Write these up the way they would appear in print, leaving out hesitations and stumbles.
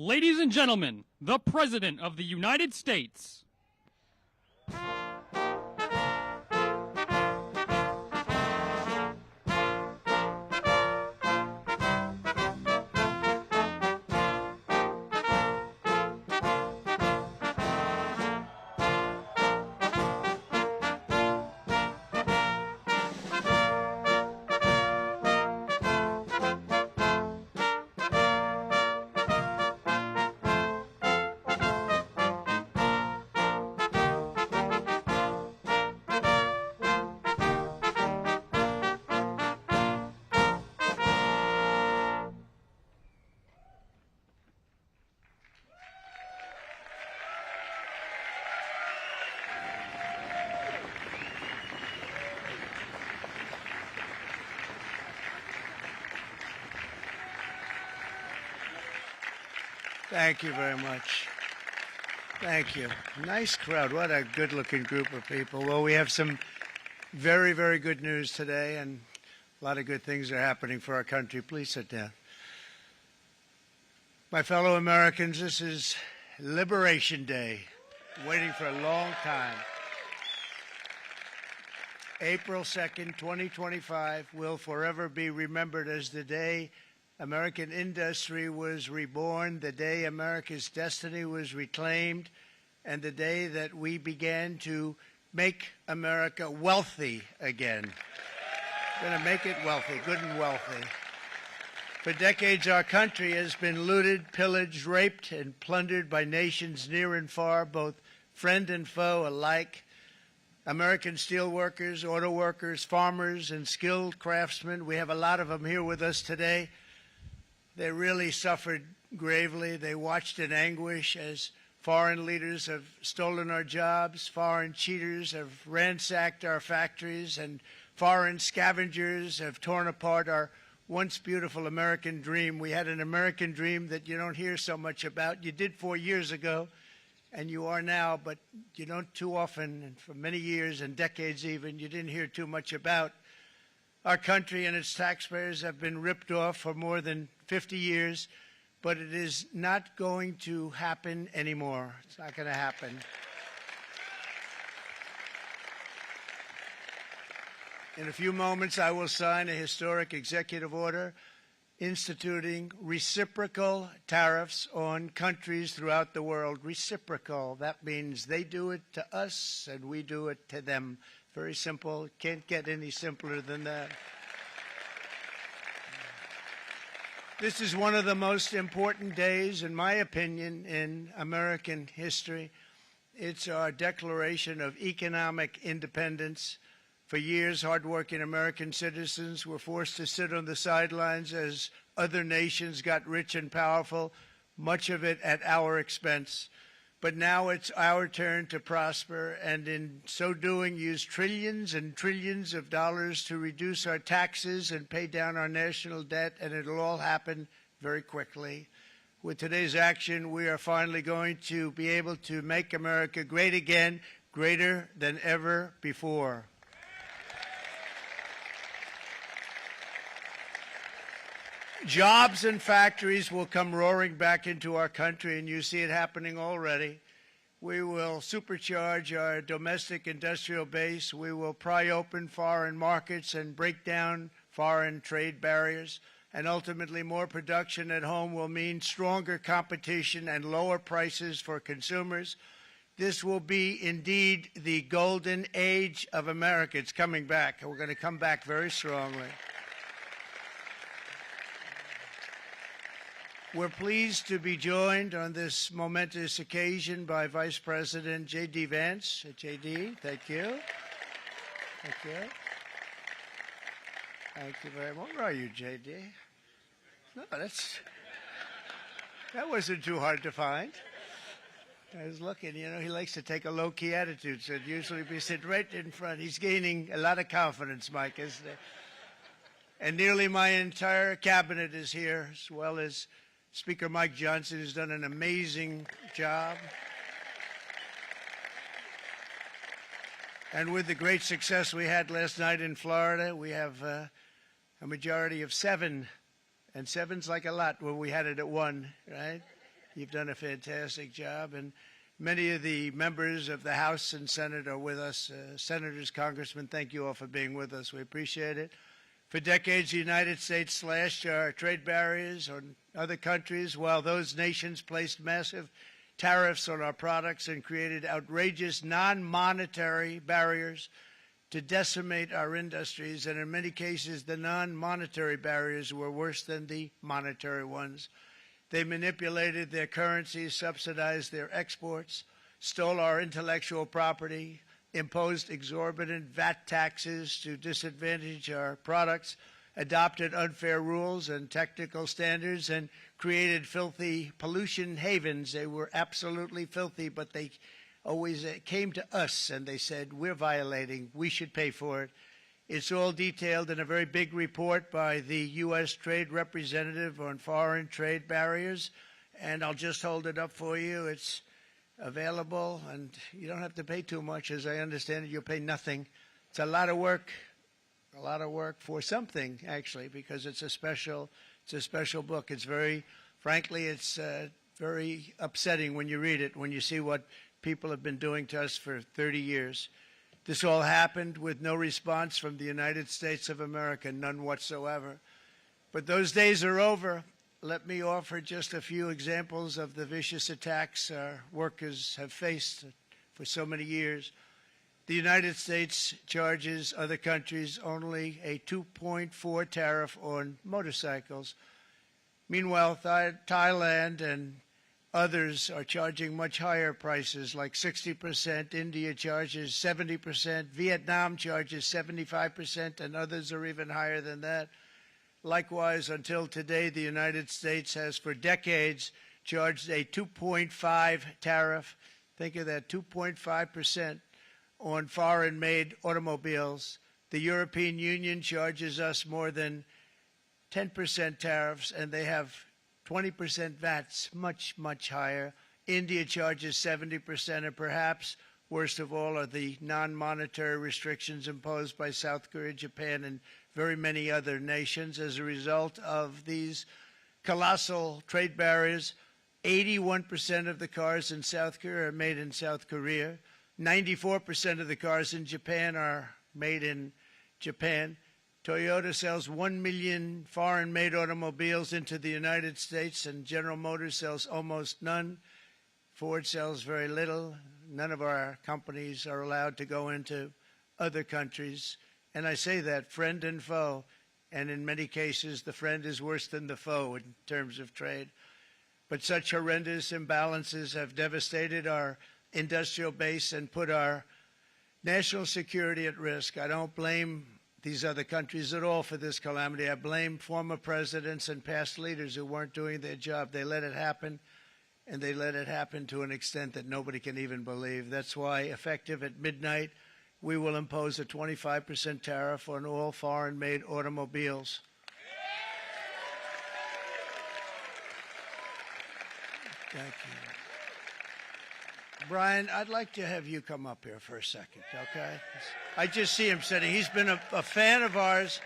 Ladies and gentlemen, the President of the United States. Thank you very much. Thank you. Nice crowd. What a good-looking group of people. Well, we have some very, very good news today, and a lot of good things are happening for our country. Please sit down. My fellow Americans, this is Liberation Day, waiting for a long time. April 2nd, 2025 will forever be remembered as the day American industry was reborn, the day America's destiny was reclaimed, and the day that we began to make America wealthy again. We're going to make it wealthy, good and wealthy. For decades, our country has been looted, pillaged, raped, and plundered by nations near and far, both friend and foe alike. American steel workers, auto workers, farmers, and skilled craftsmen, we have a lot of them here with us today. They really suffered gravely. They watched in anguish as foreign leaders have stolen our jobs, foreign cheaters have ransacked our factories, and foreign scavengers have torn apart our once beautiful American dream. We had an American dream that you don't hear so much about. You did 4 years ago, and you are now, but you don't too often, and for many years and decades even, you didn't hear too much about. Our country and its taxpayers have been ripped off for more than 50 years, but it is not going to happen anymore. It's not going to happen. In a few moments, I will sign a historic executive order instituting reciprocal tariffs on countries throughout the world. Reciprocal, that means they do it to us and we do it to them. Very simple. Can't get any simpler than that. This is one of the most important days, in my opinion, in American history. It's our declaration of economic independence. For years, hardworking American citizens were forced to sit on the sidelines as other nations got rich and powerful, much of it at our expense. But now it's our turn to prosper, and in so doing, use trillions and trillions of dollars to reduce our taxes and pay down our national debt, and it'll all happen very quickly. With today's action, we are finally going to be able to make America great again, greater than ever before. Jobs and factories will come roaring back into our country, and you see it happening already. We will supercharge our domestic industrial base. We will pry open foreign markets and break down foreign trade barriers. And ultimately, more production at home will mean stronger competition and lower prices for consumers. This will be indeed the golden age of America. It's coming back, and we're going to come back very strongly. We're pleased to be joined on this momentous occasion by Vice President J.D. Vance. J.D., thank you. Thank you. Thank you very much. Where are you, J.D.? No, that wasn't too hard to find. I was looking, you know, he likes to take a low-key attitude, so it'd usually be sitting right in front. He's gaining a lot of confidence, Mike, isn't it? And nearly my entire cabinet is here, as well as Speaker Mike Johnson, who's done an amazing job. And with the great success we had last night in Florida, we have a majority of 7. And 7's like a lot when we had it at 1, right? You've done a fantastic job, and many of the members of the House and Senate are with us. Senators, Congressmen, thank you all for being with us. We appreciate it. For decades, the United States slashed our trade barriers on other countries, while those nations placed massive tariffs on our products and created outrageous non-monetary barriers to decimate our industries. And in many cases, the non-monetary barriers were worse than the monetary ones. They manipulated their currencies, subsidized their exports, stole our intellectual property, imposed exorbitant VAT taxes to disadvantage our products, adopted unfair rules and technical standards, and created filthy pollution havens. They were absolutely filthy, but they always came to us and they said, we're violating, we should pay for it. It's all detailed in a very big report by the U.S. Trade Representative on foreign trade barriers, and I'll just hold it up for you. It's available, and you don't have to pay too much. As I understand it, you'll pay nothing. It's a lot of work for something, actually, because it's a special book. It's frankly, it's very upsetting when you read it, when you see what people have been doing to us for 30 years. This all happened with no response from the United States of America, none whatsoever. But those days are over. Let me offer just a few examples of the vicious attacks our workers have faced for so many years. The United States charges other countries only a 2.4 tariff on motorcycles. Meanwhile, Thailand and others are charging much higher prices, like 60%. India charges 70%. Vietnam charges 75%, and others are even higher than that. Likewise, until today, the United States has for decades charged a 2.5 tariff. Think of that, 2.5% on foreign-made automobiles. The European Union charges us more than 10% tariffs, and they have 20% VATs, much, much higher. India charges 70%, and perhaps worst of all are the non-monetary restrictions imposed by South Korea, Japan, and very many other nations. As a result of these colossal trade barriers, 81% of the cars in South Korea are made in South Korea. 94% of the cars in Japan are made in Japan. Toyota sells 1 million foreign-made automobiles into the United States, and General Motors sells almost none. Ford sells very little. None of our companies are allowed to go into other countries. And I say that, friend and foe, and in many cases the friend is worse than the foe in terms of trade. But such horrendous imbalances have devastated our industrial base and put our national security at risk. I don't blame these other countries at all for this calamity. I blame former presidents and past leaders who weren't doing their job. They let it happen, and they let it happen to an extent that nobody can even believe. That's why, effective at midnight, we will impose a 25% tariff on all foreign-made automobiles. Thank you. Brian, I'd like to have you come up here for a second, okay? I just see him sitting. He's been a fan of ours,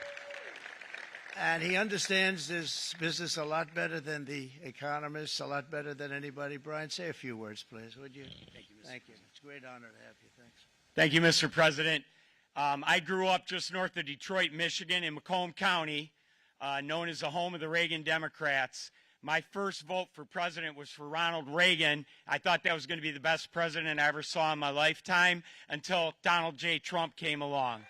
and he understands this business a lot better than the economists, a lot better than anybody. Brian, say a few words, please, would you? Thank you, Mr. Thank you. It's a great honor to have you. Thanks. Thank you, Mr. President. I grew up just north of Detroit, Michigan, in Macomb County, known as the home of the Reagan Democrats. My first vote for president was for Ronald Reagan. I thought that was going to be the best president I ever saw in my lifetime until Donald J. Trump came along.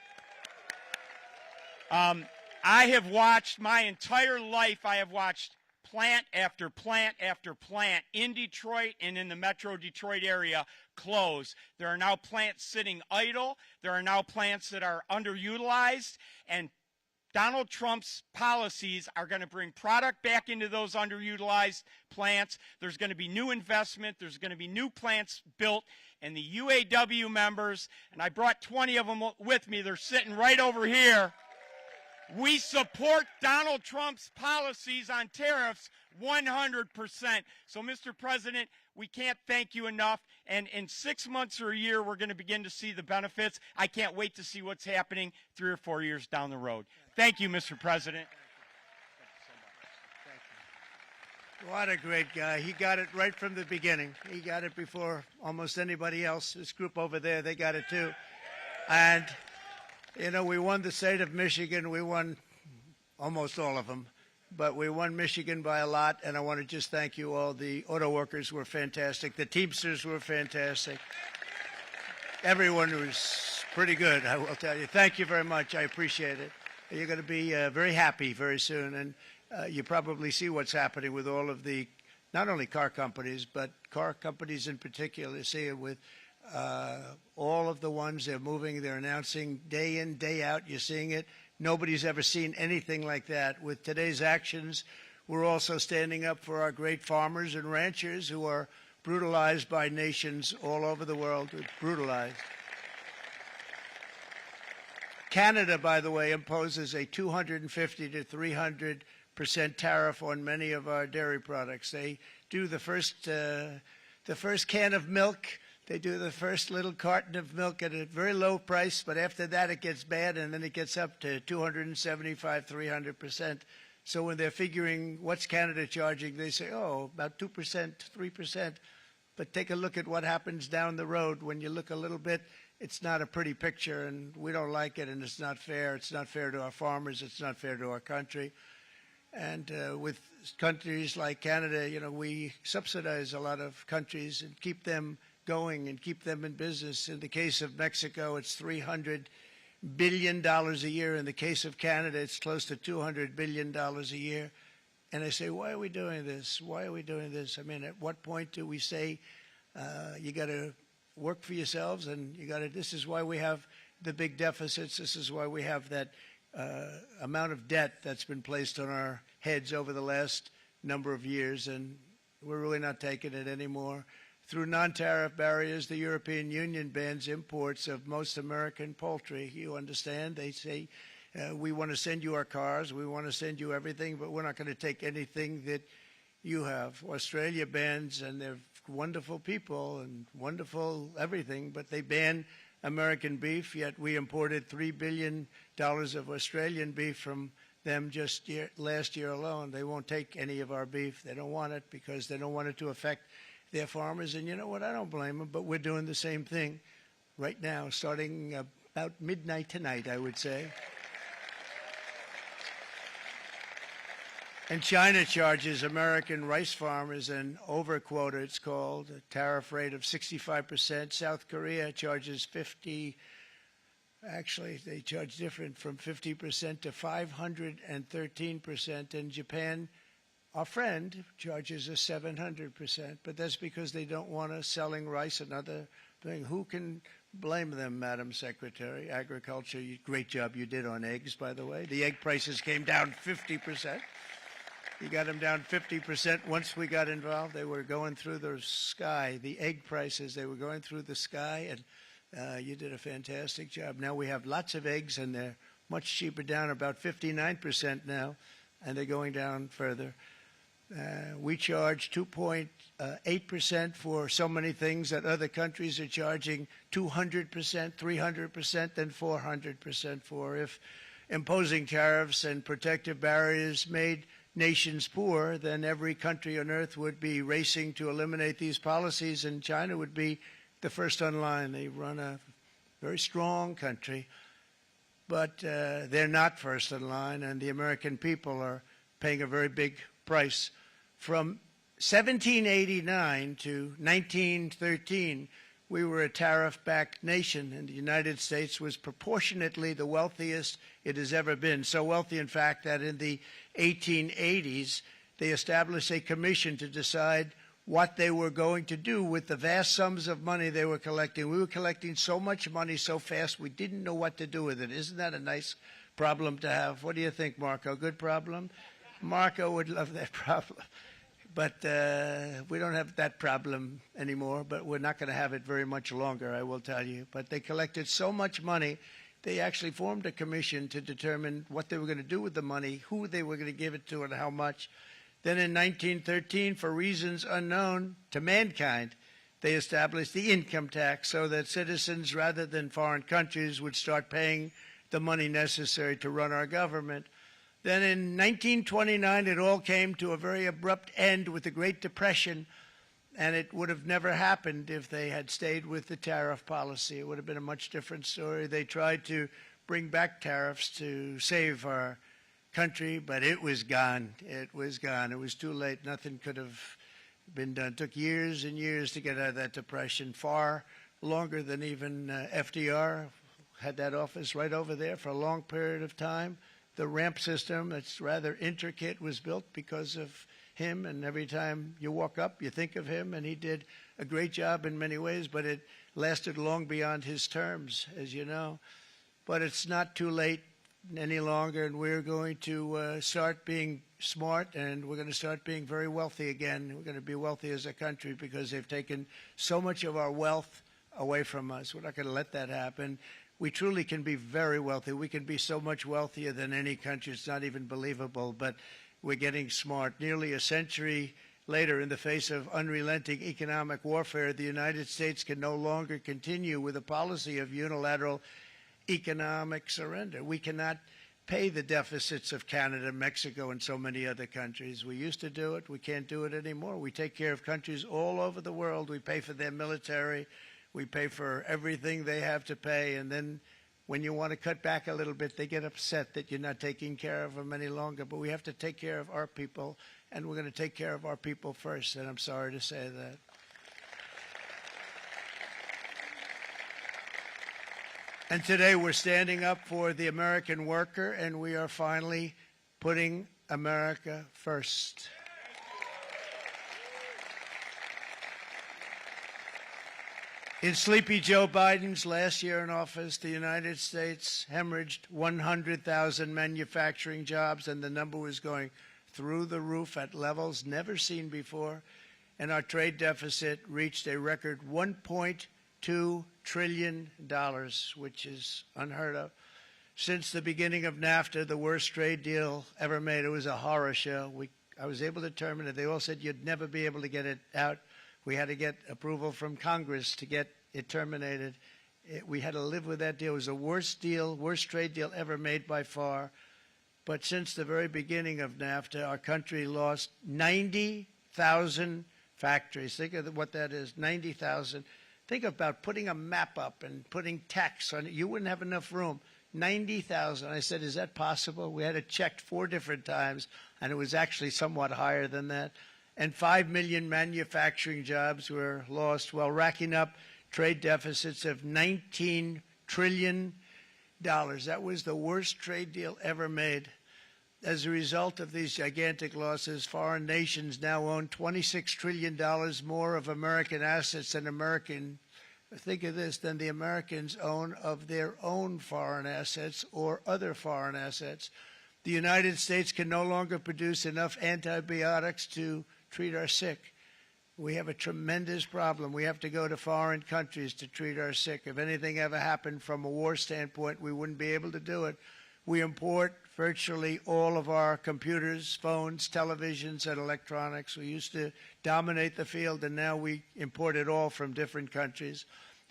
I have watched my entire life, I have watched plant after plant after plant in Detroit and in the metro Detroit area close. There are now plants sitting idle. There are now plants that are underutilized, and Donald Trump's policies are going to bring product back into those underutilized plants. There's going to be new investment. There's going to be new plants built. And the UAW members, and I brought 20 of them with me, they're sitting right over here. We support Donald Trump's policies on tariffs 100%. So, Mr. President, we can't thank you enough. And in 6 months or a year, we're going to begin to see the benefits. I can't wait to see what's happening 3 or 4 years down the road. Thank you, Mr. President. What a great guy. He got it right from the beginning. He got it before almost anybody else. This group over there, they got it too. And, you know, we won the state of Michigan. We won almost all of them. But we won Michigan by a lot, and I want to just thank you all. The auto workers were fantastic. The Teamsters were fantastic. Everyone was pretty good, I will tell you. Thank you very much. I appreciate it. You're going to be very happy very soon, and you probably see what's happening with all of the, not only car companies, but car companies in particular. You see it with all of the ones they're moving, they're announcing day in, day out. You're seeing it. Nobody's ever seen anything like that. With today's actions, we're also standing up for our great farmers and ranchers who are brutalized by nations all over the world. Brutalized. Canada, by the way, imposes a 250 to 300% tariff on many of our dairy products. They do the first can of milk. They do the first little carton of milk at a very low price, but after that it gets bad, and then it gets up to 275, 300%. So when they're figuring what's Canada charging, they say, oh, about 2%, 3%. But take a look at what happens down the road. When you look a little bit, it's not a pretty picture, and we don't like it, and it's not fair. It's not fair to our farmers. It's not fair to our country. And with countries like Canada, you know, we subsidize a lot of countries and keep them going and keep them in business. In the case of Mexico, it's $300 billion a year. In the case of Canada, it's close to $200 billion a year. And I say, why are we doing this? Why are we doing this? I mean, at what point do we say you got to work for yourselves, and you got to? This is why we have the big deficits. This is why we have that amount of debt that's been placed on our heads over the last number of years, and we're really not taking it anymore. Through non-tariff barriers, the European Union bans imports of most American poultry. You understand? They say, we want to send you our cars, we want to send you everything, but we're not going to take anything that you have. Australia bans, and they're wonderful people and wonderful everything, but they ban American beef, yet we imported $3 billion of Australian beef from them just last year alone. They won't take any of our beef. They don't want it because they don't want it to affect their farmers. And you know what? I don't blame them, but we're doing the same thing right now, starting about midnight tonight, I would say. And China charges American rice farmers an overquota, it's called, a tariff rate of 65%. South Korea charges 50%. Actually, they charge different, from 50% to 513%. And Japan, our friend, charges us 700%. But that's because they don't want us selling rice, another thing. Who can blame them, Madam Secretary? Agriculture, great job you did on eggs, by the way. The egg prices came down 50%. You got them down 50%. Once we got involved, they were going through the sky. The egg prices, they were going through the sky, and you did a fantastic job. Now we have lots of eggs, and they're much cheaper, down about 59% now, and they're going down further. We charge 2.8% for so many things that other countries are charging 200%, 300%, and 400% for. If imposing tariffs and protective barriers made nations poor, then every country on earth would be racing to eliminate these policies, and China would be the first on line. They run a very strong country, but they're not first in line, and the American people are paying a very big price. From 1789 to 1913, we were a tariff-backed nation, and the United States was proportionately the wealthiest it has ever been. So wealthy, in fact, that in the 1880s, they established a commission to decide what they were going to do with the vast sums of money they were collecting. We were collecting so much money so fast, we didn't know what to do with it. Isn't that a nice problem to have? What do you think, Marco? Good problem? Marco would love that problem. But we don't have that problem anymore, but we're not going to have it very much longer, I will tell you. But they collected so much money, they actually formed a commission to determine what they were going to do with the money, who they were going to give it to, and how much. Then in 1913, for reasons unknown to mankind, they established the income tax so that citizens, rather than foreign countries, would start paying the money necessary to run our government. Then in 1929, it all came to a very abrupt end with the Great Depression, and it would have never happened if they had stayed with the tariff policy. It would have been a much different story. They tried to bring back tariffs to save our country, but it was gone. It was gone. It was too late. Nothing could have been done. It took years and years to get out of that depression, far longer than even FDR had that office right over there for a long period of time. The ramp system, that's rather intricate, was built because of him, and every time you walk up, you think of him, and he did a great job in many ways, but it lasted long beyond his terms, as you know. But it's not too late any longer, and we're going to start being smart, and we're going to start being very wealthy again. We're going to be wealthy as a country because they've taken so much of our wealth away from us. We're not going to let that happen. We truly can be very wealthy. We can be so much wealthier than any country. It's not even believable, but we're getting smart. Nearly a century later, in the face of unrelenting economic warfare, the United States can no longer continue with a policy of unilateral economic surrender. We cannot pay the deficits of Canada, Mexico, and so many other countries. We used to do it. We can't do it anymore. We take care of countries all over the world. We pay for their military. We pay for everything they have to pay, and then when you want to cut back a little bit, they get upset that you're not taking care of them any longer. But we have to take care of our people, and we're going to take care of our people first, and I'm sorry to say that. And today we're standing up for the American worker, and we are finally putting America first. In Sleepy Joe Biden's last year in office, the United States hemorrhaged 100,000 manufacturing jobs, and the number was going through the roof at levels never seen before. And our trade deficit reached a record $1.2 trillion, which is unheard of. Since the beginning of NAFTA, the worst trade deal ever made. It was a horror show. I was able to terminate it. They all said you'd never be able to get it out. We had to get approval from Congress to get it terminated. We had to live with that deal. It was the worst deal, worst trade deal ever made by far. But since the very beginning of NAFTA, our country lost 90,000 factories. Think of what that is, 90,000. Think about putting a map up and putting tax on it. You wouldn't have enough room. 90,000. I said, is that possible? We had it checked 4 different times, and it was actually somewhat higher than that. And 5 million manufacturing jobs were lost while racking up trade deficits of $19 trillion. That was the worst trade deal ever made. As a result of these gigantic losses, foreign nations now own $26 trillion more of American assets than think of this, than the Americans own of their own foreign assets or other foreign assets. The United States can no longer produce enough antibiotics to treat our sick. We have a tremendous problem. We have to go to foreign countries to treat our sick. If anything ever happened from a war standpoint, we wouldn't be able to do it. We import virtually all of our computers, phones, televisions, and electronics. We used to dominate the field, and now we import it all from different countries.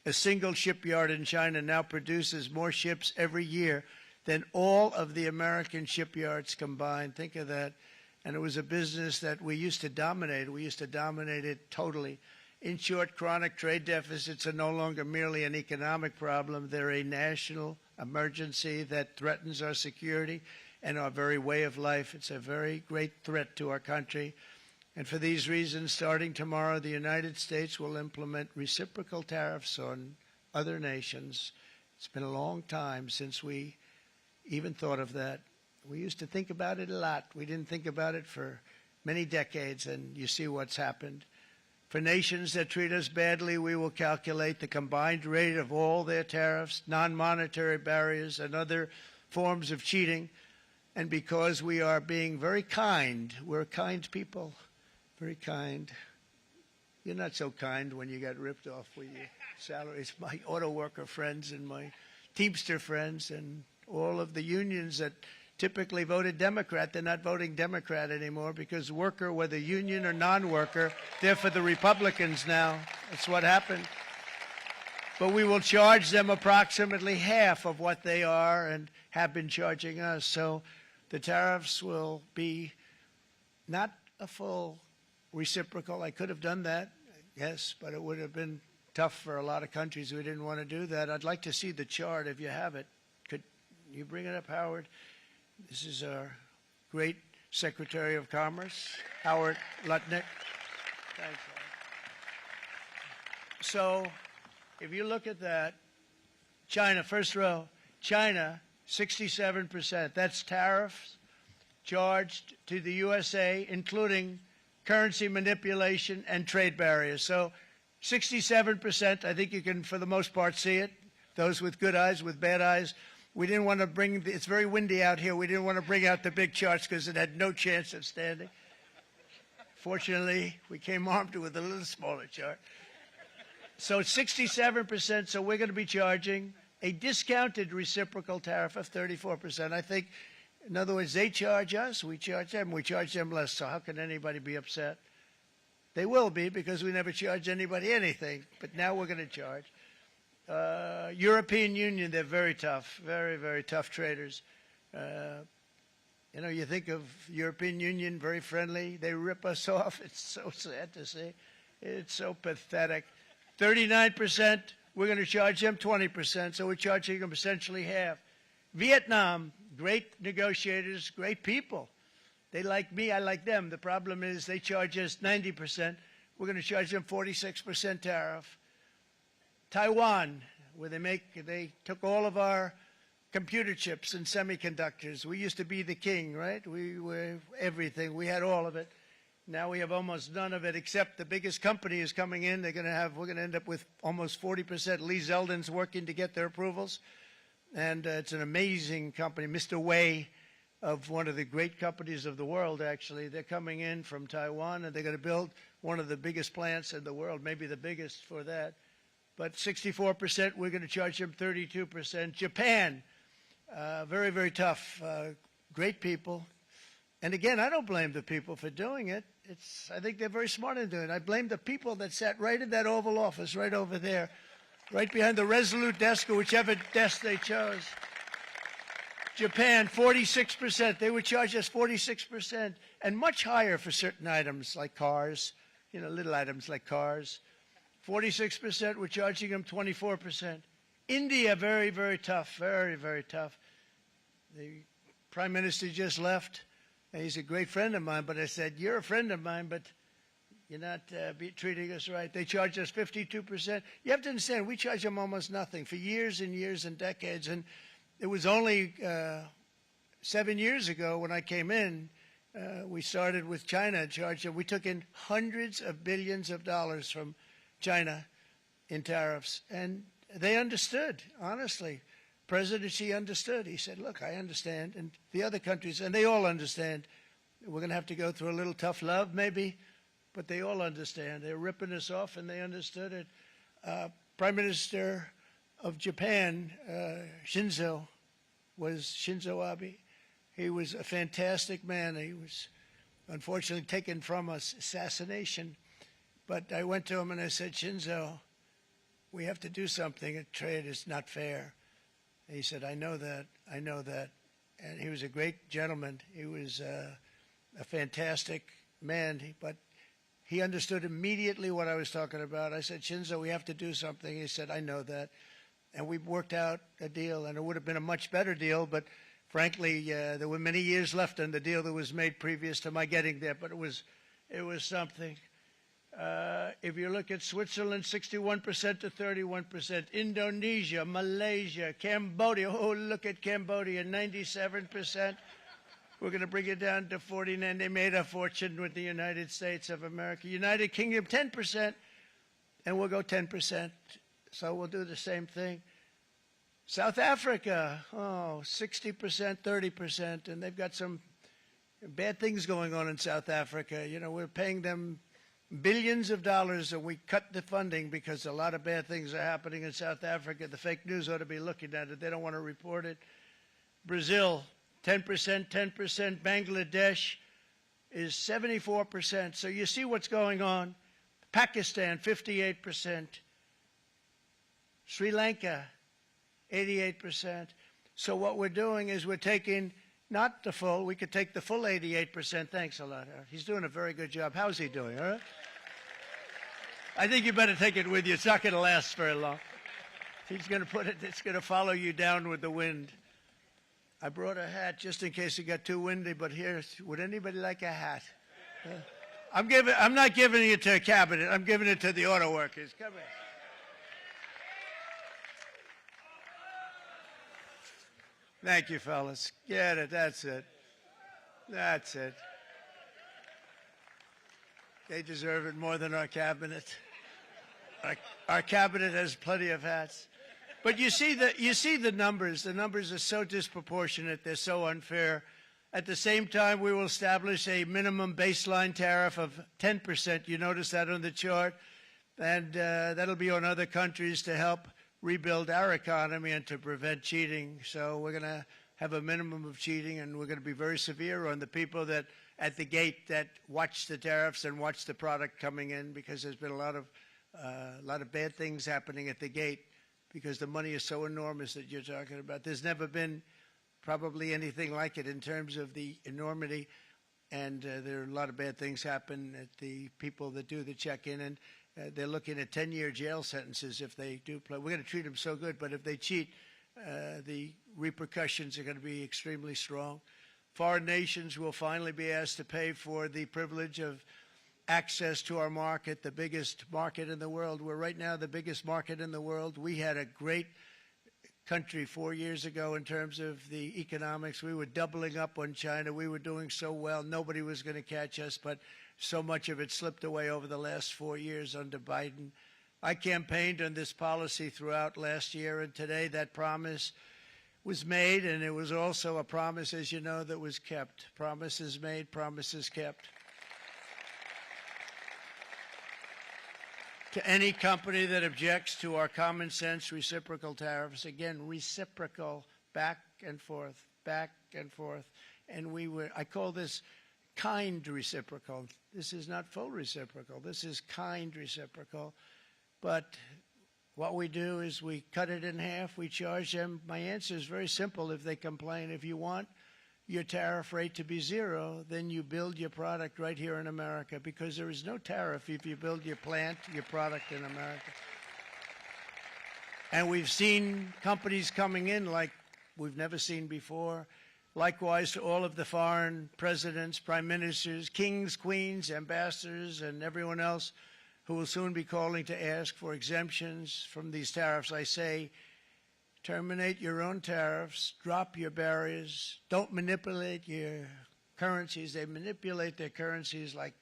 A single shipyard in China now produces more ships every year than all of the American shipyards combined. Think of that. And it was a business that we used to dominate. We used to dominate it totally. In short, chronic trade deficits are no longer merely an economic problem. They're a national emergency that threatens our security and our very way of life. It's a very great threat to our country. And for these reasons, starting tomorrow, the United States will implement reciprocal tariffs on other nations. It's been a long time since we even thought of that. We used to think about it a lot. We didn't think about it for many decades, and you see what's happened. For nations that treat us badly, we will calculate the combined rate of all their tariffs, non-monetary barriers, and other forms of cheating. And because we are being very kind, we're kind people, very kind. You're not so kind when you got ripped off with your salaries. My auto worker friends and my Teamster friends and all of the unions that typically voted Democrat, they're not voting Democrat anymore because worker, whether union or non-worker, they're for the Republicans now. That's what happened. But we will charge them approximately half of what they are and have been charging us. So The tariffs will be not a full reciprocal. I could have done that, yes, but it would have been tough for a lot of countries who didn't want to do that. I'd like to see the chart if you have it. Could you bring it up, Howard? This is our great Secretary of Commerce, Howard Lutnick. Thanks, Howard. So if you look at that, China, first row, China, 67%. That's tariffs charged to the USA, including currency manipulation and trade barriers. So 67%, I think you can, for the most part, see it. Those with good eyes, with bad eyes. We didn't want to bring, it's very windy out here. We didn't want to bring out the big charts because it had no chance of standing. Fortunately, we came armed with a little smaller chart. So it's 67%, so we're going to be charging a discounted reciprocal tariff of 34%. I think, in other words, they charge us, we charge them less, so how can anybody be upset? They will be, because we never charge anybody anything, but now we're going to charge. European Union, they're very tough, very, very tough traders. You know, you think of European Union, very friendly. They rip us off. It's so sad to see. It's so pathetic. 39%, we're going to charge them 20%, so we're charging them essentially half. Vietnam, great negotiators, great people. They like me, I like them. The problem is they charge us 90%. We're going to charge them 46% tariff. Taiwan, where they took all of our computer chips and semiconductors. We used to be the king, right? We were everything. We had all of it. Now we have almost none of it, except the biggest company is coming in. We're going to end up with almost 40%. Lee Zeldin's working to get their approvals. And it's an amazing company. Mr. Wei, of one of the great companies of the world, actually, they're coming in from Taiwan, and they're going to build one of the biggest plants in the world, maybe the biggest for that. But 64%, we're going to charge them 32%. Japan, very, very tough, great people. And again, I don't blame the people for doing it. I think they're very smart in doing it. I blame the people that sat right in that Oval Office, right over there, right behind the Resolute desk or whichever desk they chose. Japan, 46%. They would charge us 46%, and much higher for certain items like cars, you know, little items like cars. 46%, we're charging them 24%. India, very, very tough, very, very tough. The Prime Minister just left. He's a great friend of mine, but I said, you're a friend of mine, but you're not treating us right. They charge us 52%. You have to understand, we charge them almost nothing for years and years and decades. And it was only 7 years ago when I came in, we started with China and charged them. We took in hundreds of billions of dollars from China in tariffs. And they understood, honestly. President Xi understood. He said, look, I understand. And the other countries, and they all understand. We're going to have to go through a little tough love, maybe, but they all understand. They're ripping us off, and they understood it. Prime Minister of Japan, Shinzo Abe. He was a fantastic man. He was unfortunately taken from us, assassination. But I went to him and I said, Shinzo, we have to do something. Trade is not fair. He said, I know that, I know that. And he was a great gentleman. He was a fantastic man, but he understood immediately what I was talking about. I said, Shinzo, we have to do something. He said, I know that. And we worked out a deal, and it would have been a much better deal, but frankly, there were many years left on the deal that was made previous to my getting there, but it was something. If you look at Switzerland, 61% to 31%. Indonesia, Malaysia, Cambodia. Oh, look at Cambodia, 97%. We're going to bring it down to 49%. They made a fortune with the United States of America. United Kingdom, 10%, and we'll go 10%. So we'll do the same thing. South Africa, 60%, 30%, and they've got some bad things going on in South Africa. You know, we're paying them billions of dollars, and we cut the funding because a lot of bad things are happening in South Africa. The fake news ought to be looking at it. They don't want to report it. Brazil, 10%, 10%. Bangladesh is 74%. So you see what's going on. Pakistan, 58%. Sri Lanka, 88%. So what we're doing is we're taking Not the full. We could take the full 88%. Thanks a lot, Eric. He's doing a very good job. How's he doing, all right? I think you better take it with you. It's not going to last very long. He's going to put it, it's going to follow you down with the wind. I brought a hat just in case it got too windy, but here, would anybody like a hat? I'm not giving it to a cabinet. I'm giving it to the auto workers. Come here. Thank you, fellas. Get it. That's it. That's it. They deserve it more than our cabinet. Our cabinet has plenty of hats. But you see the numbers. The numbers are so disproportionate. They're so unfair. At the same time, we will establish a minimum baseline tariff of 10%. You notice that on the chart. And that'll be on other countries to help rebuild our economy and to prevent cheating. So we're going to have a minimum of cheating, and we're going to be very severe on the people that at the gate that watch the tariffs and watch the product coming in, because there's been a lot of bad things happening at the gate because the money is so enormous that you're talking about. There's never been probably anything like it in terms of the enormity, and there are a lot of bad things happen at the people that do the check-in, and they're looking at 10-year jail sentences if they do play. We're going to treat them so good, but if they cheat, the repercussions are going to be extremely strong. Foreign nations will finally be asked to pay for the privilege of access to our market, the biggest market in the world. We're right now the biggest market in the world. We had a great country 4 years ago in terms of the economics. We were doubling up on China. We were doing so well. Nobody was going to catch us, but so much of it slipped away over the last 4 years under Biden. I campaigned on this policy throughout last year, and today that promise was made, and it was also a promise, as you know, that was kept. Promises made, promises kept. To any company that objects to our common sense reciprocal tariffs, again, reciprocal, back and forth, back and forth. And I call this kind reciprocal. This is not full reciprocal. This is kind reciprocal. But what we do is we cut it in half. We charge them. My answer is very simple if they complain. If you want your tariff rate to be zero, then you build your product right here in America, because there is no tariff if you build your plant, your product in America. And we've seen companies coming in like we've never seen before. Likewise to all of the foreign presidents, prime ministers, kings, queens, ambassadors, and everyone else who will soon be calling to ask for exemptions from these tariffs. I say, terminate your own tariffs, drop your barriers, don't manipulate your currencies. They manipulate their currencies like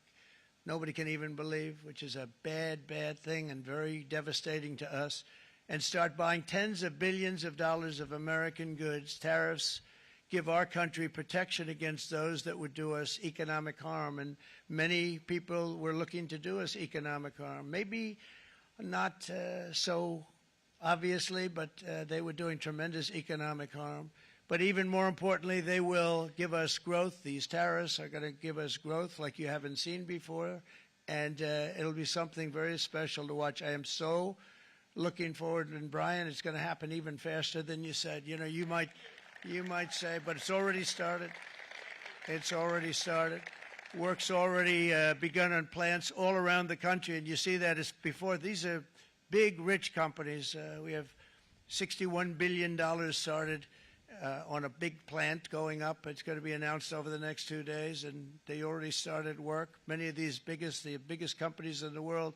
nobody can even believe, which is a bad, bad thing and very devastating to us. And start buying tens of billions of dollars of American goods. Tariffs give our country protection against those that would do us economic harm. And many people were looking to do us economic harm. Maybe not so obviously, but they were doing tremendous economic harm. But even more importantly, they will give us growth. These tariffs are going to give us growth like you haven't seen before. And it'll be something very special to watch. I am so looking forward. And Brian, it's going to happen even faster than you said. You know, you might say, but it's already started. It's already started. Work's already begun on plants all around the country. And you see that as before. These are big, rich companies. We have $61 billion started on a big plant going up. It's going to be announced over the next 2 days, and they already started work. Many of these the biggest companies in the world,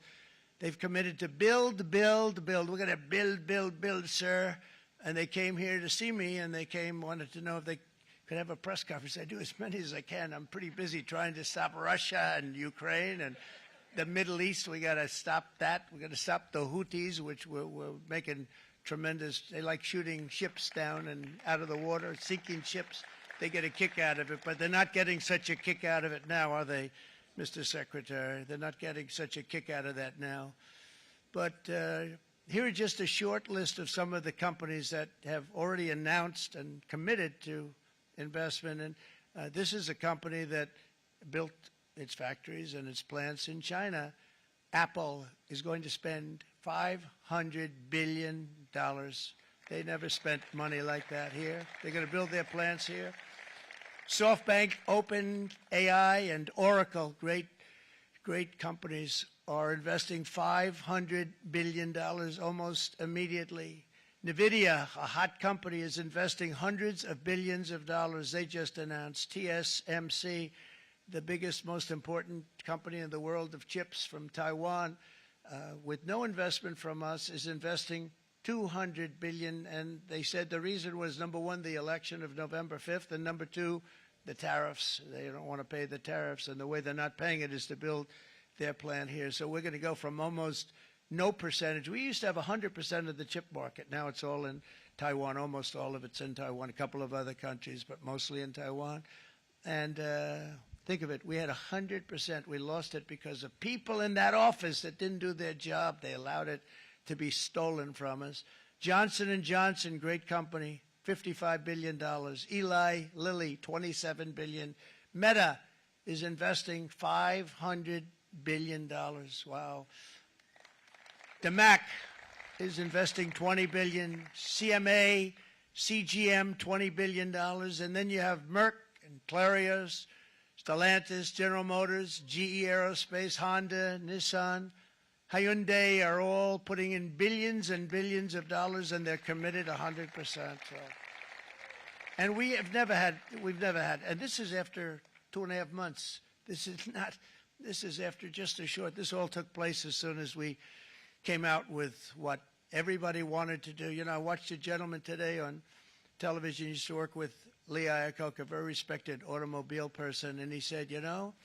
they've committed to build, build, build. We're going to build, build, build, sir. And they came here to see me, and they wanted to know if they could have a press conference. I do as many as I can. I'm pretty busy trying to stop Russia and Ukraine and the Middle East. We got to stop that. We got to stop the Houthis, which we're making tremendous. They like shooting ships down and out of the water, sinking ships. They get a kick out of it, but they're not getting such a kick out of it now, are they, Mr. Secretary? They're not getting such a kick out of that now. But here are just a short list of some of the companies that have already announced and committed to investment. And this is a company that built its factories and its plants in China. Apple is going to spend $500 billion. They never spent money like that here. They're going to build their plants here. SoftBank, OpenAI, and Oracle, great companies, are investing $500 billion almost immediately. NVIDIA, a hot company, is investing hundreds of billions of dollars. They just announced. TSMC, the biggest, most important company in the world of chips from Taiwan, with no investment from us, is investing $200 billion. And they said the reason was, number one, the election of November 5th, and number two, the tariffs. They don't want to pay the tariffs, and the way they're not paying it is to build their plant here. So we're going to go from almost no percentage. We used to have 100% of the chip market. Now it's all in Taiwan. Almost all of it's in Taiwan. A couple of other countries, but mostly in Taiwan. And think of it. We had 100%. We lost it because of people in that office that didn't do their job. They allowed it to be stolen from us. Johnson & Johnson, great company, $55 billion. Eli Lilly, $27 billion. Meta is investing $500 billion. Wow. DeMac is investing $20 billion. CMA, CGM, $20 billion. And then you have Merck and Clarios, Stellantis, General Motors, GE Aerospace, Honda, Nissan, Hyundai are all putting in billions and billions of dollars, and they're committed 100%. And we've never had, and this is after 2.5 months. This is after just a short, this all took place as soon as we came out with what everybody wanted to do. You know, I watched a gentleman today on television. He used to work with Lee Iacocca, a very respected automobile person, and he said, you know,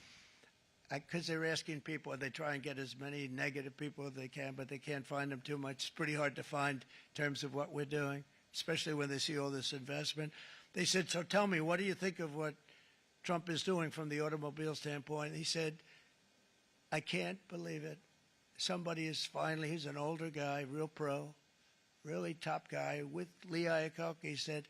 because they're asking people, they try and get as many negative people as they can, but they can't find them too much. It's pretty hard to find in terms of what we're doing, especially when they see all this investment. They said, so tell me, what do you think of what Trump is doing from the automobile standpoint? He said, I can't believe it. Somebody is finally, he's an older guy, real pro, really top guy, with Lee Iacocca. He said,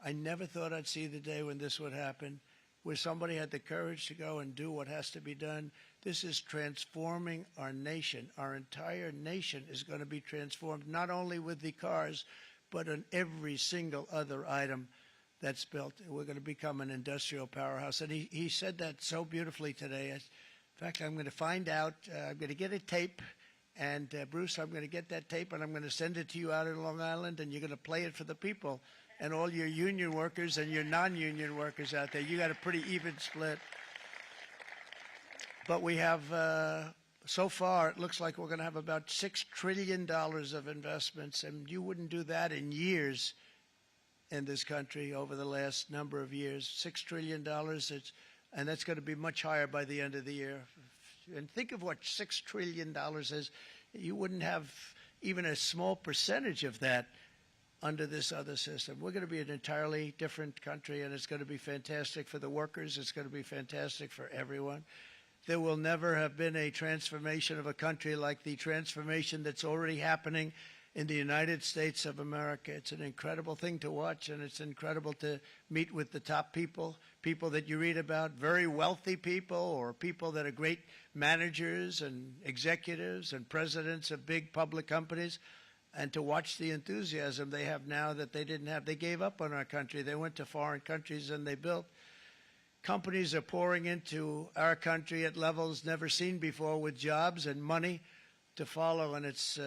I never thought I'd see the day when this would happen, where somebody had the courage to go and do what has to be done. This is transforming our nation. Our entire nation is going to be transformed, not only with the cars, but on every single other item that's built. We're going to become an industrial powerhouse. And he said that so beautifully today. In fact, I'm going to find out. I'm going to get a tape. And, Bruce, I'm going to get that tape, and I'm going to send it to you out in Long Island, and you're going to play it for the people. And all your union workers and your non-union workers out there, you got a pretty even split. But we have, so far, it looks like we're going to have about $6 trillion of investments, and you wouldn't do that in years in this country over the last number of years. $6 trillion, and that's going to be much higher by the end of the year. And think of what $6 trillion is. You wouldn't have even a small percentage of that under this other system. We're going to be an entirely different country, and it's going to be fantastic for the workers. It's going to be fantastic for everyone. There will never have been a transformation of a country like the transformation that's already happening in the United States of America. It's an incredible thing to watch, and it's incredible to meet with the top people, people that you read about, very wealthy people, or people that are great managers and executives and presidents of big public companies, and to watch the enthusiasm they have now that they didn't have. They gave up on our country. They went to foreign countries and they built. Companies are pouring into our country at levels never seen before, with jobs and money to follow, and it's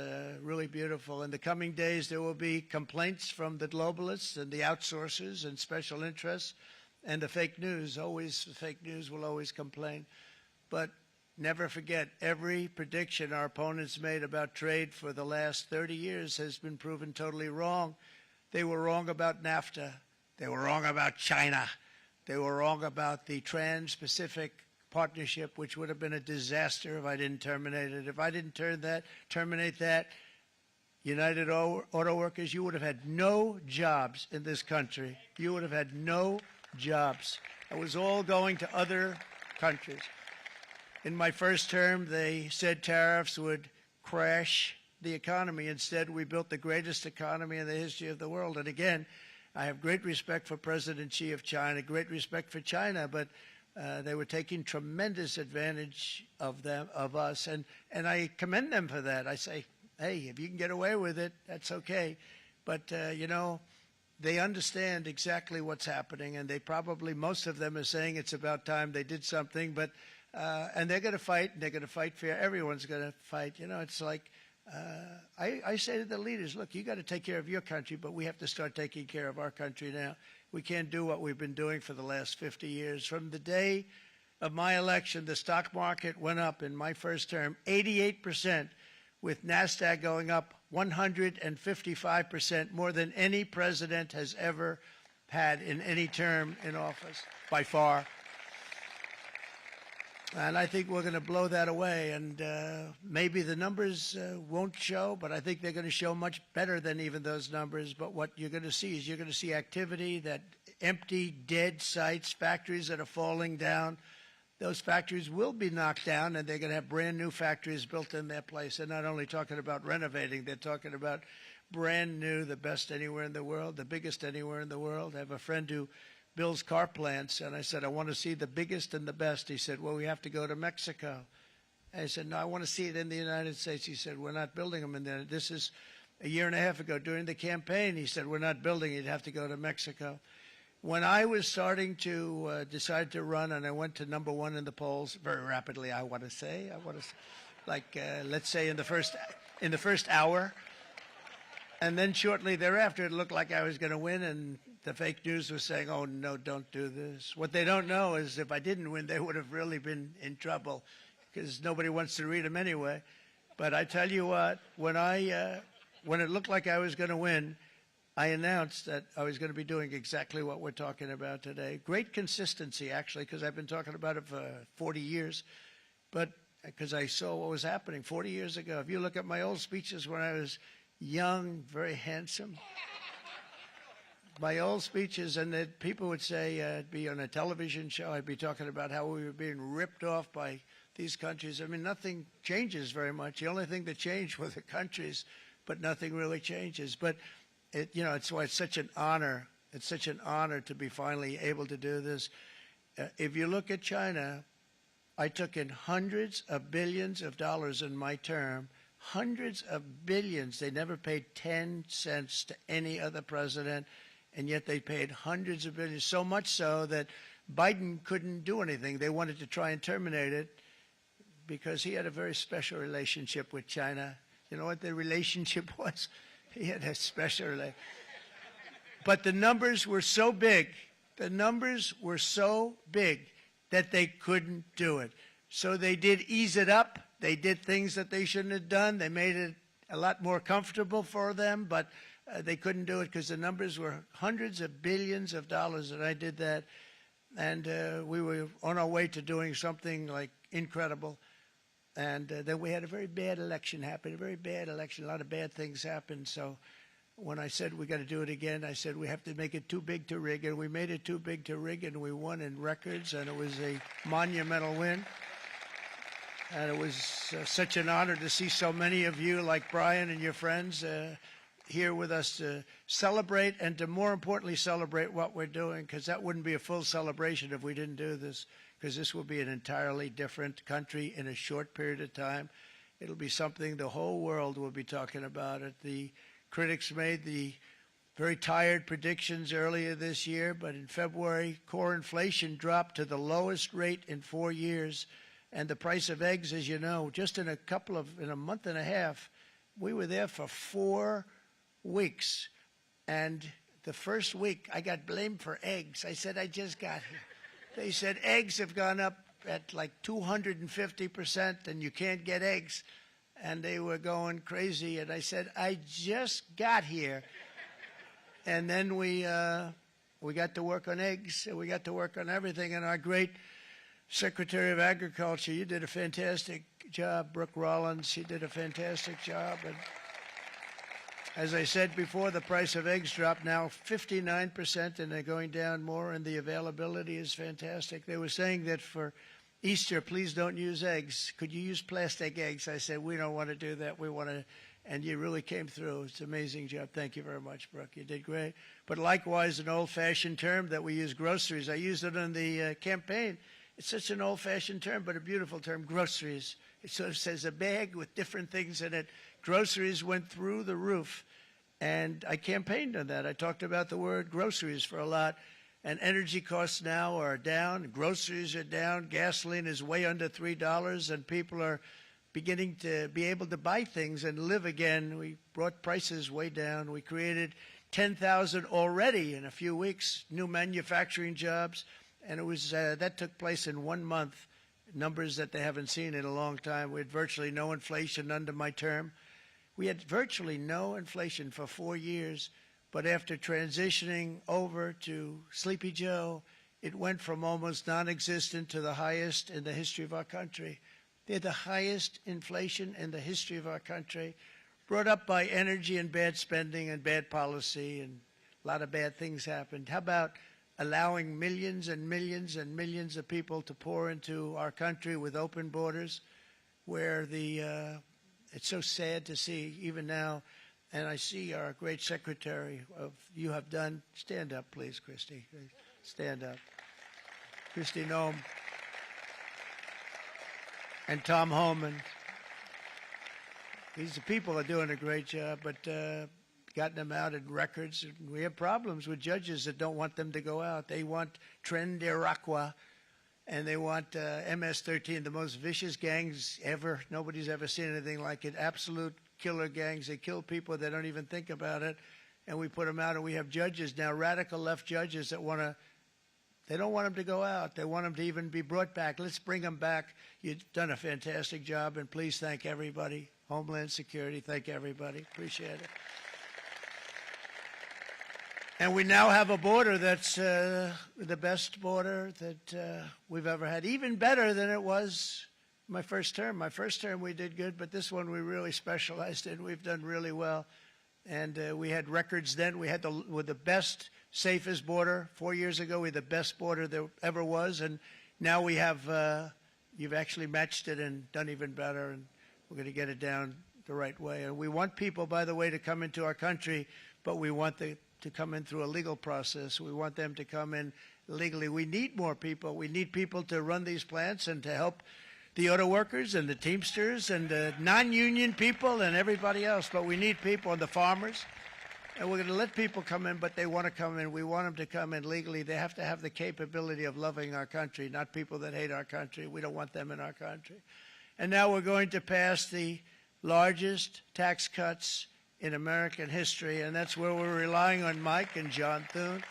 really beautiful. In the coming days, there will be complaints from the globalists and the outsourcers and special interests and the fake news. Always, the fake news will always complain. But never forget, every prediction our opponents made about trade for the last 30 years has been proven totally wrong. They were wrong about NAFTA. They were wrong about China. They were wrong about the Trans-Pacific Partnership, which would have been a disaster if I didn't terminate it. If I didn't terminate that, United Auto Workers, you would have had no jobs in this country. You would have had no jobs. It was all going to other countries. In my first term, they said tariffs would crash the economy. Instead, we built the greatest economy in the history of the world. And again, I have great respect for President Xi of China, great respect for China, but they were taking tremendous advantage of us, and I commend them for that. I say, hey, if you can get away with it, that's okay. But, you know, they understand exactly what's happening, and they probably, most of them are saying it's about time they did something, but and they're going to fight, and they're going to fight fair. Everyone's going to fight. You know, it's like, I say to the leaders, look, you got to take care of your country, but we have to start taking care of our country now. We can't do what we've been doing for the last 50 years. From the day of my election, the stock market went up in my first term 88%, with NASDAQ going up 155%, more than any president has ever had in any term in office, by far. And I think we're going to blow that away. And maybe the numbers won't show, but I think they're going to show much better than even those numbers. But what you're going to see is you're going to see activity, that empty, dead sites, factories that are falling down. Those factories will be knocked down, and they're going to have brand new factories built in their place. They're not only talking about renovating, they're talking about brand new, the best anywhere in the world, the biggest anywhere in the world. I have a friend who builds car plants, and I said, I want to see the biggest and the best. He said, well, we have to go to Mexico. I said, no, I want to see it in the United States. He said, we're not building them in there. This is a year and a half ago during the campaign. He said, we're not building it. You'd have to go to Mexico. When I was starting to decide to run, and I went to number one in the polls very rapidly, I want to say, like let's say in the first hour, and then shortly thereafter, it looked like I was going to win, and the fake news was saying, "Oh no, don't do this." What they don't know is if I didn't win, they would have really been in trouble, because nobody wants to read them anyway. But I tell you what, when it looked like I was going to win, I announced that I was going to be doing exactly what we're talking about today. Great consistency, actually, because I've been talking about it for 40 years. But because I saw what was happening 40 years ago. If you look at my old speeches when I was young, very handsome, my old speeches, and that people would say, I'd be on a television show, I'd be talking about how we were being ripped off by these countries. I mean, nothing changes very much. The only thing that changed were the countries, but nothing really changes. But it's why it's such an honor. It's such an honor to be finally able to do this. If you look at China, I took in hundreds of billions of dollars in my term, hundreds of billions. They never paid 10 cents to any other president, and yet they paid hundreds of billions, so much so that Biden couldn't do anything. They wanted to try and terminate it because he had a very special relationship with China. You know what the relationship was? He had a special relationship. But the numbers were so big, that they couldn't do it. So they did ease it up. They did things that they shouldn't have done. They made it a lot more comfortable for them, but they couldn't do it because the numbers were hundreds of billions of dollars, and I did that. And we were on our way to doing something like incredible. And then we had a very bad election happen, a very bad election. A lot of bad things happened. So when I said we got to do it again, I said we have to make it too big to rig. And we made it too big to rig, and we won in records, and it was a monumental win. And it was such an honor to see so many of you, like Brian and your friends, here with us to celebrate, and to more importantly celebrate what we're doing, because that wouldn't be a full celebration if we didn't do this, because this will be an entirely different country in a short period of time. It'll be something the whole world will be talking about it. The critics made the very tired predictions earlier this year, but in February, core inflation dropped to the lowest rate in 4 years, and the price of eggs, as you know, just in a month and a half, we were there for 4 weeks, and the first week I got blamed for eggs. I said, I just got here. They said eggs have gone up at like 250%, and you can't get eggs. And they were going crazy. And I said, I just got here. And then we got to work on eggs, and we got to work on everything. And our great Secretary of Agriculture, you did a fantastic job. Brooke Rollins, she did a fantastic job. And as I said before, the price of eggs dropped now 59%, and they're going down more, and the availability is fantastic. They were saying that for Easter, please don't use eggs. Could you use plastic eggs? I said, we don't want to do that. We want to, and you really came through. It's an amazing job. Thank you very much, Brooke. You did great. But likewise, an old-fashioned term that we use, groceries. I used it in the campaign. It's such an old-fashioned term, but a beautiful term, groceries. It sort of says a bag with different things in it. Groceries went through the roof. And I campaigned on that. I talked about the word groceries for a lot. And energy costs now are down. Groceries are down. Gasoline is way under $3, and people are beginning to be able to buy things and live again. We brought prices way down. We created 10,000 already in a few weeks, new manufacturing jobs. And it was that took place in 1 month, numbers that they haven't seen in a long time. We had virtually no inflation under my term. We had virtually no inflation for 4 years. But after transitioning over to Sleepy Joe, it went from almost non-existent to the highest in the history of our country. They had the highest inflation in the history of our country, brought up by energy and bad spending and bad policy, and a lot of bad things happened. How about allowing millions and millions and millions of people to pour into our country with open borders, where it's so sad to see even now. And I see our great secretary you have done. Stand up, please, Christy. Stand up. Christy Noem. And Tom Homan. These people are doing a great job, but gotten them out in records. We have problems with judges that don't want them to go out. They want Tren de Aragua, and they want MS-13, the most vicious gangs ever. Nobody's ever seen anything like it. Absolute killer gangs. They kill people. They don't even think about it. And we put them out, and we have judges now, radical left judges that they don't want them to go out. They want them to even be brought back. Let's bring them back. You've done a fantastic job, and please thank everybody. Homeland Security, thank everybody. Appreciate it. And we now have a border that's the best border that we've ever had, even better than it was my first term. My first term we did good, but this one we really specialized in. We've done really well. And we had records then. We had the best, safest border. 4 years ago, we had the best border there ever was. And now we have, you've actually matched it and done even better. And we're going to get it down the right way. And we want people, by the way, to come into our country, but we want to come in through a legal process. We want them to come in legally. We need more people. We need people to run these plants and to help the auto workers and the Teamsters and the non-union people and everybody else. But we need people, and the farmers. And we're going to let people come in, but they want to come in. We want them to come in legally. They have to have the capability of loving our country, not people that hate our country. We don't want them in our country. And now we're going to pass the largest tax cuts in American history, and that's where we're relying on Mike and John Thune.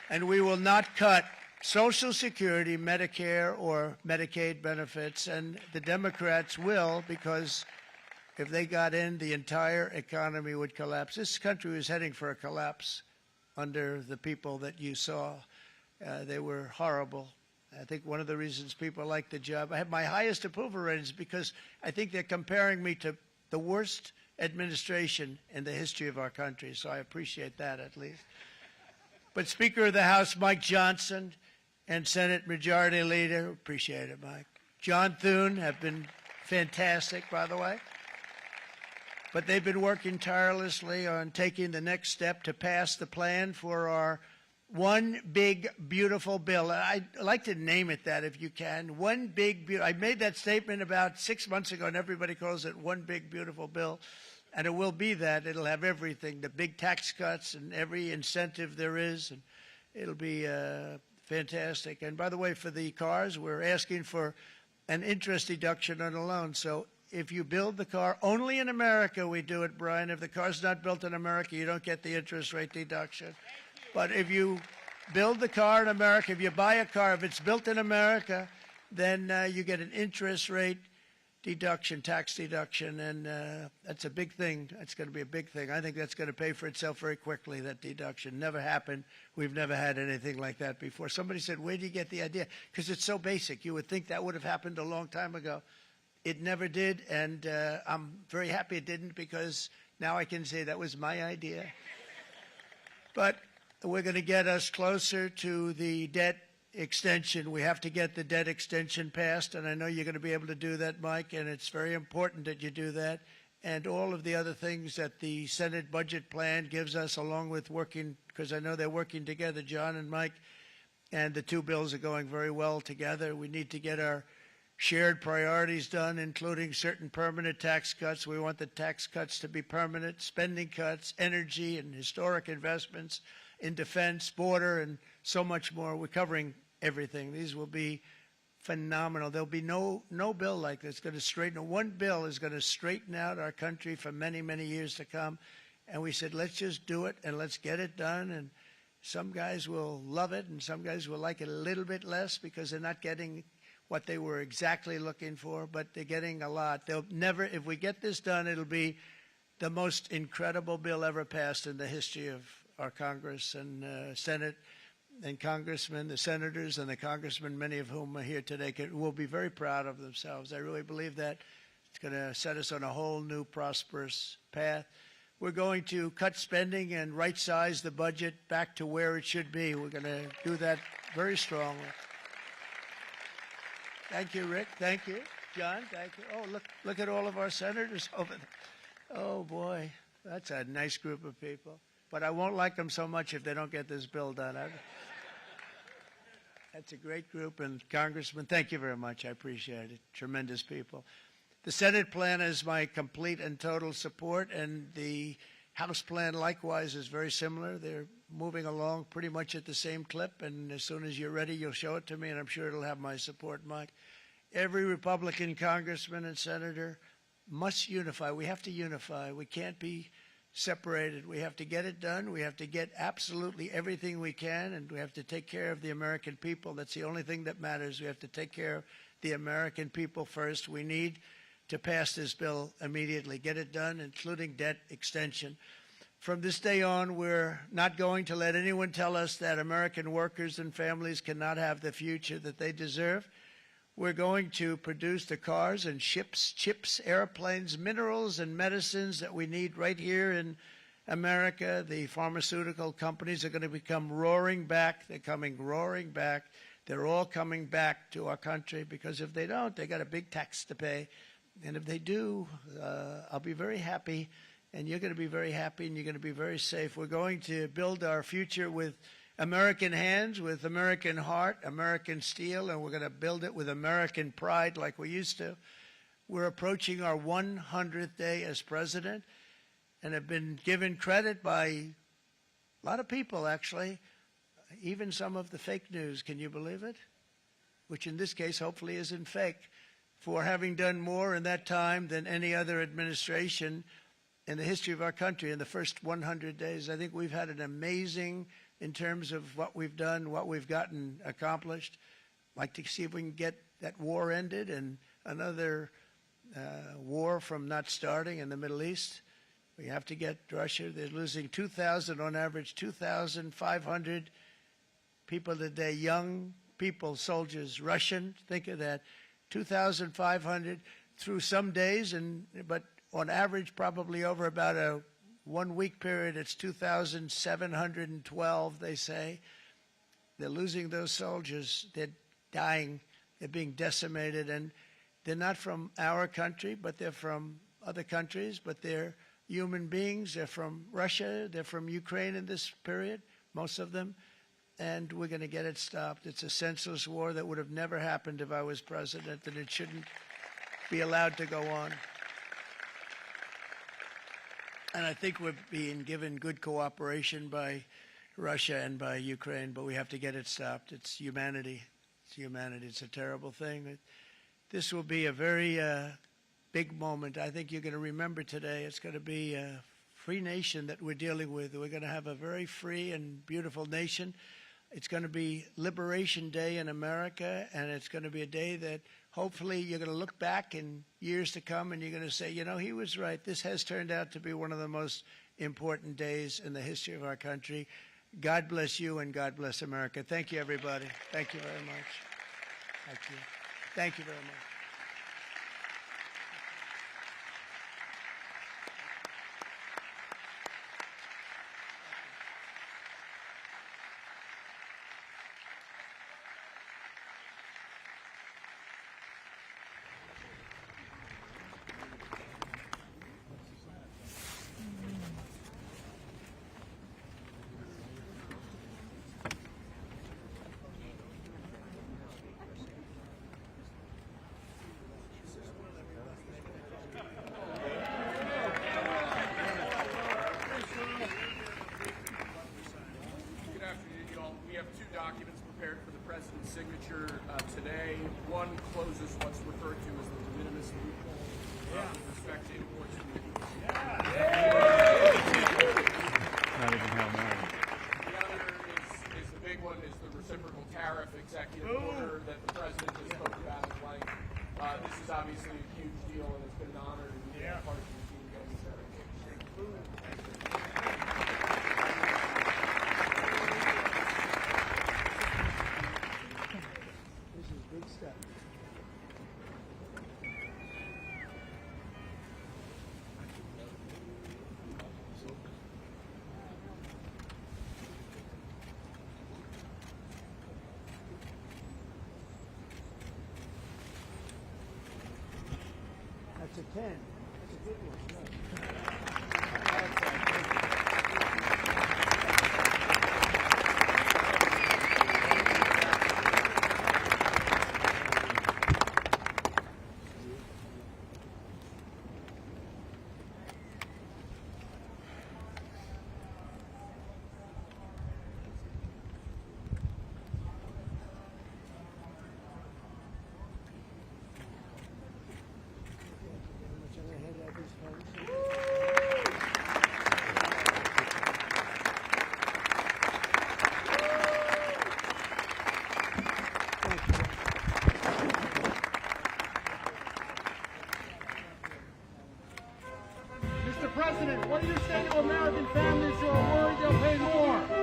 And we will not cut Social Security, Medicare, or Medicaid benefits, and the Democrats will, because if they got in, the entire economy would collapse. This country was heading for a collapse under the people that you saw. They were horrible. I think one of the reasons people like the job, I have my highest approval ratings because I think they're comparing me to the worst administration in the history of our country, so I appreciate that at least. But Speaker of the House Mike Johnson and Senate Majority Leader, appreciate it, Mike, John Thune have been fantastic, by the way. But they've been working tirelessly on taking the next step to pass the plan for our one big, beautiful bill. I'd like to name it that if you can. One big, I made that statement about 6 months ago, and everybody calls it one big, beautiful bill. And it will be that. It'll have everything, the big tax cuts and every incentive there is. And it'll be fantastic. And by the way, for the cars, we're asking for an interest deduction on a loan. So if you build the car, only in America we do it, Brian. If the car's not built in America, you don't get the interest rate deduction. But if you build the car in America, if you buy a car, if it's built in America, then you get an interest rate deduction, tax deduction, and that's a big thing. That's going to be a big thing. I think that's going to pay for itself very quickly, that deduction. Never happened. We've never had anything like that before. Somebody said, where do you get the idea? Because it's so basic. You would think that would have happened a long time ago. It never did, and I'm very happy it didn't, because now I can say that was my idea. But we're going to get us closer to the debt extension. We have to get the debt extension passed, and I know you're going to be able to do that, Mike, and it's very important that you do that. And all of the other things that the Senate budget plan gives us, along with working, because I know they're working together, John and Mike, and the two bills are going very well together. We need to get our shared priorities done, including certain permanent tax cuts. We want the tax cuts to be permanent, spending cuts, energy and historic investments in defense, border, and so much more. We're covering everything. These will be phenomenal. There'll be no bill like this going to straighten. One bill is going to straighten out our country for many, many years to come. And we said, let's just do it and let's get it done. And some guys will love it and some guys will like it a little bit less because they're not getting what they were exactly looking for, but they're getting a lot. They'll never, if we get this done, it'll be the most incredible bill ever passed in the history of our Congress and Senate and congressmen, the senators and the congressmen, many of whom are here today, will be very proud of themselves. I really believe that it's going to set us on a whole new prosperous path. We're going to cut spending and right-size the budget back to where it should be. We're going to do that very strongly. Thank you, Rick. Thank you. John, thank you. Oh, look at all of our senators over there. Oh, boy, that's a nice group of people. But I won't like them so much if they don't get this bill done. That's a great group. And Congressman, thank you very much. I appreciate it. Tremendous people. The Senate plan is my complete and total support, and the House plan likewise is very similar. They're moving along pretty much at the same clip, and as soon as you're ready, you'll show it to me, and I'm sure it'll have my support, Mike. Every Republican congressman and senator must unify. We have to unify. We can't be separated. We have to get it done. We have to get absolutely everything we can, and we have to take care of the American people. That's the only thing that matters. We have to take care of the American people first. We need to pass this bill immediately, get it done, including debt extension. From this day on, we're not going to let anyone tell us that American workers and families cannot have the future that they deserve. We're going to produce the cars and ships, chips, airplanes, minerals, and medicines that we need right here in America. The pharmaceutical companies are going to become roaring back. They're coming roaring back. They're all coming back to our country because if they don't, they got a big tax to pay. And if they do, I'll be very happy, and you're going to be very happy, and you're going to be very safe. We're going to build our future with American hands, with American heart, American steel, and we're going to build it with American pride like we used to. We're approaching our 100th day as president and have been given credit by a lot of people, actually, even some of the fake news. Can you believe it? Which in this case hopefully isn't fake, for having done more in that time than any other administration in the history of our country in the first 100 days. I think we've had an amazing, in terms of what we've done, what we've gotten accomplished. I'd like to see if we can get that war ended and another war from not starting in the Middle East. We have to get Russia. They're losing 2,000 on average, 2,500 people today, young people, soldiers, Russian. Think of that. 2,500 through some days, but on average, probably over about a 1 week period, it's 2,712, they say. They're losing those soldiers. They're dying. They're being decimated. And they're not from our country, but they're from other countries. But they're human beings. They're from Russia. They're from Ukraine in this period, most of them. And we're going to get it stopped. It's a senseless war that would have never happened if I was president, and it shouldn't be allowed to go on. And I think we're being given good cooperation by Russia and by Ukraine, but we have to get it stopped. It's humanity. It's humanity. It's a terrible thing. This will be a very big moment. I think you're going to remember today. It's going to be a free nation that we're dealing with. We're going to have a very free and beautiful nation. It's going to be Liberation Day in America, and it's going to be a day that hopefully you're going to look back in years to come and you're going to say, you know, he was right. This has turned out to be one of the most important days in the history of our country. God bless you and God bless America. Thank you, everybody. Thank you very much. Thank you. Thank you very much. obviously a huge deal, and it's been an honor to be a part of your team. Thank you, sir. This is big stuff. That's a 10. That's a good one. Mr. President, what do you say to American families who are worried they'll pay more?